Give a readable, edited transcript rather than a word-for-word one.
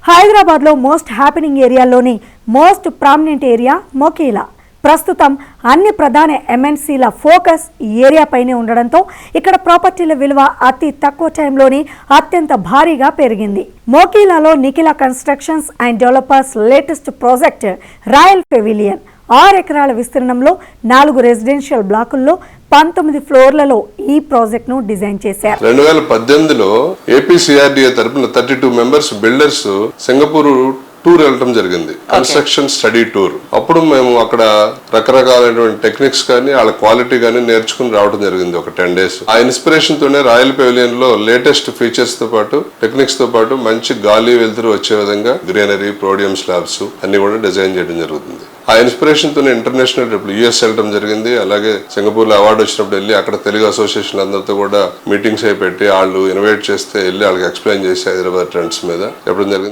హైదరాబాద్లో most happening ఏరియాలోని most prominent area Mokila. ప్రస్తుతం అన్ని ప్రధాన ఎంఎన్సీల ఫోకస్ ఈ ఏరియాపైనే ఉండడంతో ఇక్కడ ప్రాపర్టీల విలువ అతి తక్కువ టైంలోనే అత్యంత భారీగా పెరిగింది. మొకీలాలో Nikhila constructions and developers latest project royal pavilion 6 ఎకరాల విస్తీర్ణంలో 4 రెసిడెన్షియల్ బ్లాకుల్లో 19 ఫ్లోర్లలో ఈ ప్రాజెక్ట్ ను డిజైన్ చేశారు. 2018లో ఏపీసీఆర్డీఏ తరపున 32 మెంబర్స్ బిల్డర్స్ సింగపూర్ టూర్ వెళ్ళడం జరిగింది, కన్స్ట్రక్షన్ స్టడీ టూర్. అప్పుడు మేము అక్కడ రకరకాలైనటువంటి టెక్నిక్స్ కానీ వాళ్ళ క్వాలిటీ కానీ నేర్చుకుని రావడం జరిగింది ఒక 10 days. ఆ ఇన్స్పిరేషన్ తోనే రాయల్ పెవిలియన్ లో లేటెస్ట్ ఫీచర్స్ తో పాటు టెక్నిక్స్ తో పాటు మంచి గాలి వెలుతురు వచ్చే విధంగా గ్రీనరీ, ప్రోడియం స్లాబ్స్ అన్ని కూడా డిజైన్ చేయడం జరుగుతుంది. ఆ ఇన్స్పిరేషన్ తోనే ఇంటర్నేషనల్ ట్రిప్ యుఎస్ వెళ్ళడం జరిగింది. అలాగే సింగపూర్ లో అవార్డు వచ్చినప్పుడు వెళ్ళి అక్కడ తెలుగు అసోసియేషన్ అందరితో కూడా మీటింగ్స్ అయి పెట్టి వాళ్ళు ఇన్వైట్ చేస్తే వెళ్ళి వాళ్ళకి ఎక్స్ప్లెయిన్ చేసి హైదరాబాద్ ట్రెండ్స్ మీద చెప్పడం జరిగింది.